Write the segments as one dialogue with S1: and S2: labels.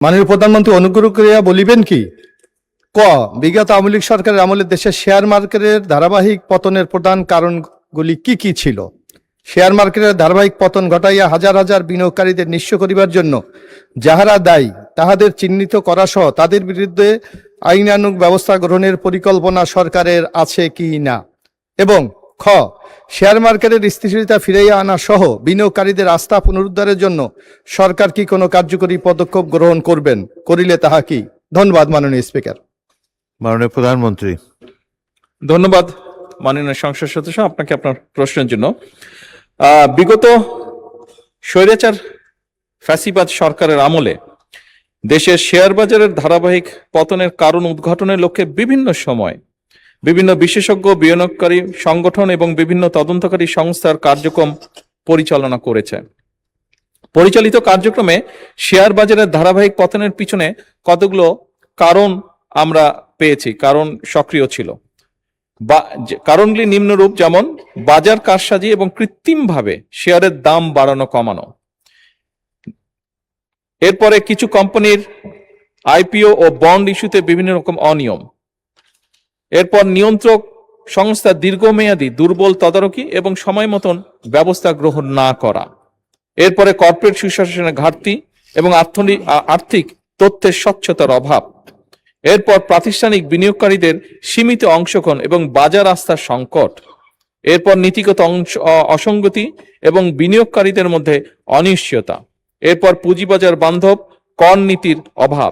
S1: মাননীয় প্রধানমন্ত্রী অনুগ্রহ করিয়া বলিবেন কি, ক বিগত আওয়ামী লীগ সরকারের আমলে দেশের শেয়ার মার্কেটের ধারাবাহিক পতনের প্রধান কারণগুলি কি কি ছিল? শেয়ার মার্কেটের ধারাবাহিক পতন ঘটাইয়া হাজার হাজার বিনিয়োগকারীদের নিঃস্ব করিবার জন্য যাহারা দায়ী তাহাদের চিহ্নিত করা সহ তাদের বিরুদ্ধে আইনানুগ ব্যবস্থা গ্রহণের পরিকল্পনা সরকারের আছে কি না? এবং খ শেয়ার মার্কেটের স্থিতিশীলতা ফিরাইয়া আনা সহ বিনিয়োগকারীদের আস্থা পুনরুদ্ধারের জন্য সরকার কি কোনো কার্যকরী পদক্ষেপ গ্রহণ করবেন? করিলে তাহা কি? ধন্যবাদ মাননীয় স্পিকার।
S2: মাননীয় প্রধানমন্ত্রী।
S3: ধন্যবাদ মাননীয় সংসদ সদস্য আপনাকে আপনার প্রশ্নের জন্য। বিগত স্বৈরাচার ফ্যাসিবাদ সরকারের আমলে দেশের শেয়ার বাজারের ধারাবাহিক পতনের কারণ উদ্ঘাটনের লক্ষ্যে বিভিন্ন সময় বিভিন্ন বিশেষজ্ঞ বিনিয়োগকারী সংগঠন এবং বিভিন্ন তদন্তকারী সংস্থার কার্যক্রম পরিচালনা করেছে। পরিচালিত কার্যক্রমে শেয়ার বাজারের ধারাবাহিক পতনের পিছনে কতগুলো কারণ আমরা পেয়েছি, কারণ সক্রিয় ছিল। কারণগুলি নিম্নরূপ, যেমন বাজার কারসাজি এবং কৃত্রিমভাবে শেয়ারের দাম বাড়ানো কমানো। এরপরে কিছু কোম্পানির আইপিও ও বন্ড ইস্যুতে বিভিন্ন রকম অনিয়ম। এরপর নিয়ন্ত্রক সংস্থা দীর্ঘমেয়াদী দুর্বল তদারকি এবং সময় মতন ব্যবস্থা গ্রহণ না করা। এরপরে কর্পোরেট সুশাসনের ঘাটতি এবং আর্থিক তথ্যের স্বচ্ছতার অভাব। এরপর প্রাতিষ্ঠানিক বিনিয়োগকারীদের সীমিত অংশগ্রহণ এবং বাজার আস্থার সংকট। এরপর নীতিগত অসঙ্গতি এবং বিনিয়োগকারীদের মধ্যে অনিশ্চয়তা। এরপর পুঁজিবাজার বান্ধব কর নীতির অভাব।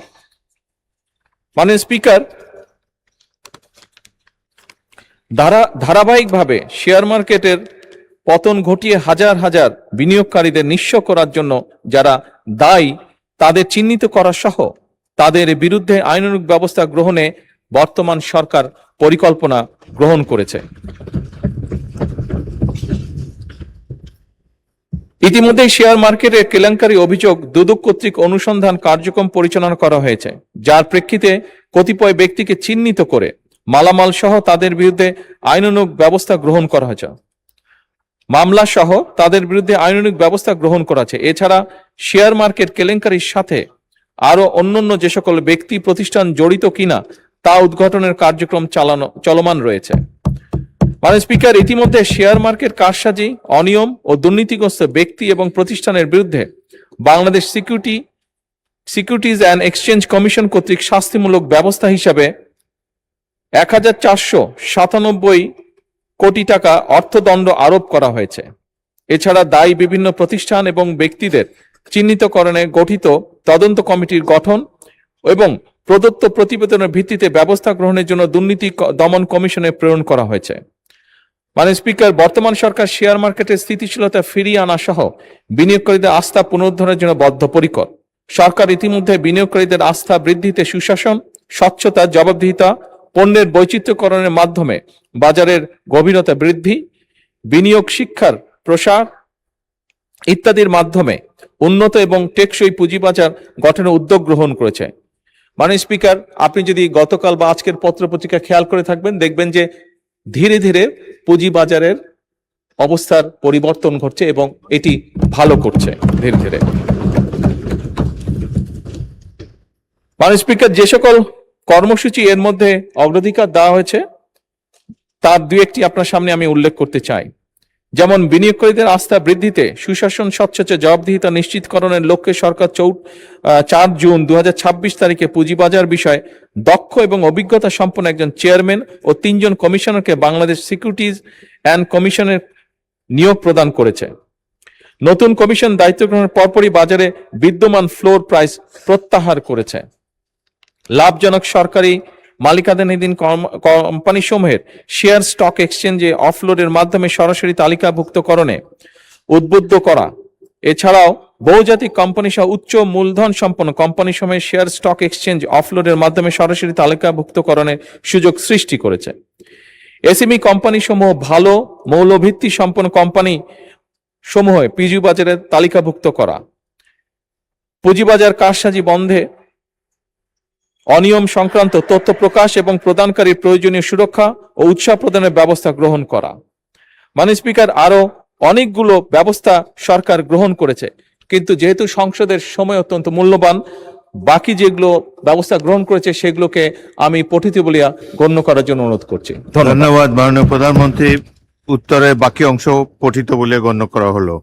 S3: মাননীয় স্পিকার, ধারাবাহিকভাবে শেয়ার মার্কেটের পতন ঘটিয়ে হাজার হাজার বিনিয়োগকারীদের নিঃস্ব করার জন্য যারা দায়ী তাদের চিহ্নিত করা সহ তাদের বিরুদ্ধে আইনানুগ ব্যবস্থা গ্রহণে বর্তমান সরকার পরিকল্পনা গ্রহণ করেছে। ইতিমধ্যে শেয়ার মার্কেটের কেলেঙ্কারি অভিযোগ দুদক কর্তৃক অনুসন্ধান কার্যক্রম পরিচালনা করা হয়েছে, যার প্রেক্ষিতে কতিপয় ব্যক্তিকে চিহ্নিত করে মালামাল সহ তাদের বিরুদ্ধে আইনানুগ ব্যবস্থা গ্রহণ করা হয়েছে। মামলা সহ তাদের বিরুদ্ধে আইনানুগ ব্যবস্থা গ্রহণ করা হয়েছে। এছাড়া শেয়ার মার্কেট কেলেঙ্কারির সাথে আরো অন্যান্য যে সকল ব্যক্তি প্রতিষ্ঠান জড়িত কিনা তা উদ্ঘাটনের কার্যক্রম চলমান রয়েছে। মাননীয় স্পিকার, ইতিমধ্যে শেয়ার মার্কেট কারসাজি, অনিয়ম ও দুর্নীতিগ্রস্ত ব্যক্তি এবং প্রতিষ্ঠানের বিরুদ্ধে Bangladesh securities and exchange commission কর্তৃক শাস্তিমূলক ব্যবস্থা হিসাবে 1497 কোটি টাকা অর্থদণ্ড আরোপ করা হয়েছে। এছাড়া দায়ী বিভিন্ন প্রতিষ্ঠান এবং ব্যক্তিদের চিহ্নিতকরণে গঠিত তদন্ত কমিটির গঠন এবং প্রদত্ত প্রতিবেদনের ভিত্তিতে ব্যবস্থা গ্রহণের জন্য দুর্নীতি দমন কমিশনে প্রেরণ করা হয়েছে। মাননীয় স্পিকার, বর্তমান সরকার শেয়ার মার্কেটের স্থিতিশীলতা ফিরিয়ে আনা সহ বিনিয়োগকারীদের আস্থা পুনরুদ্ধারের জন্য বদ্ধপরিকর। সরকার ইতিমধ্যে বিনিয়োগকারীদের আস্থা বৃদ্ধিতে সুশাসন, স্বচ্ছতা, জবাবদিহিতা, পণ্যের বৈচিত্র্যকরণের মাধ্যমে বাজারের গভীরতা বৃদ্ধি, বিনিয়োগ শিক্ষার প্রসার ইত্যাদির মাধ্যমে উন্নত এবং টেকসই পুঁজিবাজার গঠনের উদ্যোগ গ্রহণ করেছে। মাননীয় স্পিকার, আপনি যদি গতকাল বা আজকের পত্রপত্রিকা খেয়াল করে থাকবেন, দেখবেন যে ধীরে ধীরে পুঁজিবাজারের অবস্থার পরিবর্তন ঘটছে এবং এটি ভালো করছে ধীরে ধীরে। মাননীয় স্পিকার, যে সকল কর্মসূচি এর মধ্যে অগ্রাধিকার দেওয়া হয়েছে তার দুই একটি আপনার সামনে আমি উল্লেখ করতে চাই। যেমন বিনিয়োগকারীদের আস্থা বৃদ্ধিতে সুশাসন, স্বচ্ছতা, জবাবদিহিতা নিশ্চিতকরণের লক্ষ্যে সরকার 4 জুন 2026 তারিখে পুঁজিবাজার বিষয়ে দক্ষ এবং অভিজ্ঞতা সম্পন্ন একজন চেয়ারম্যান ও 3 জন কমিশনারকে বাংলাদেশ সিকিউরিটিজ অ্যান্ড কমিশনের নিয়োগ প্রদান করেছে। নতুন কমিশন দায়িত্ব গ্রহণের পরপরই বাজারে বিদ্যমান ফ্লোর প্রাইস প্রত্যাহার করেছে। লাভজনক সরকারি মালিকানাধীন কোম্পানি সমূহের শেয়ার স্টক এক্সচেঞ্জে অফলোডের মাধ্যমে সরাসরি তালিকাভুক্তকরণে উদ্বুদ্ধ করা। এছাড়াও বহুজাতিক কোম্পানি সহ উচ্চ মূলধন সম্পন্ন কোম্পানি সমূহের শেয়ার স্টক এক্সচেঞ্জ অফলোডের মাধ্যমে সরাসরি তালিকাভুক্তকরণের সুযোগ সৃষ্টি করেছে। এসএমই কোম্পানি সমূহ ভালো মৌলভিত্তি সম্পন্ন কোম্পানি সমূহ পুঁজিবাজারে তালিকাভুক্ত করা। পুঁজিবাজার কারসাজি বন্ধে অনিয়ম সংক্রান্ত তথ্য প্রকাশ এবং প্রদানকারীর প্রয়োজনীয় সুরক্ষা ও উৎসাহ প্রদানের ব্যবস্থা গ্রহণ করা। মাননীয় স্পিকার, আরো অনেকগুলো ব্যবস্থা সরকার গ্রহণ করেছে, কিন্তু যেহেতু সংসদের সময় অত্যন্ত মূল্যবান বাকি যেগুলো ব্যবস্থা গ্রহণ করেছে সেগুলোকে আমি পঠিত বলিয়া গণ্য করার জন্য অনুরোধ করছি। ধন্যবাদ।
S2: ধন্যবাদ মাননীয় প্রধানমন্ত্রী। উত্তরের বাকি অংশ পঠিত বলে গণ্য করা হলো।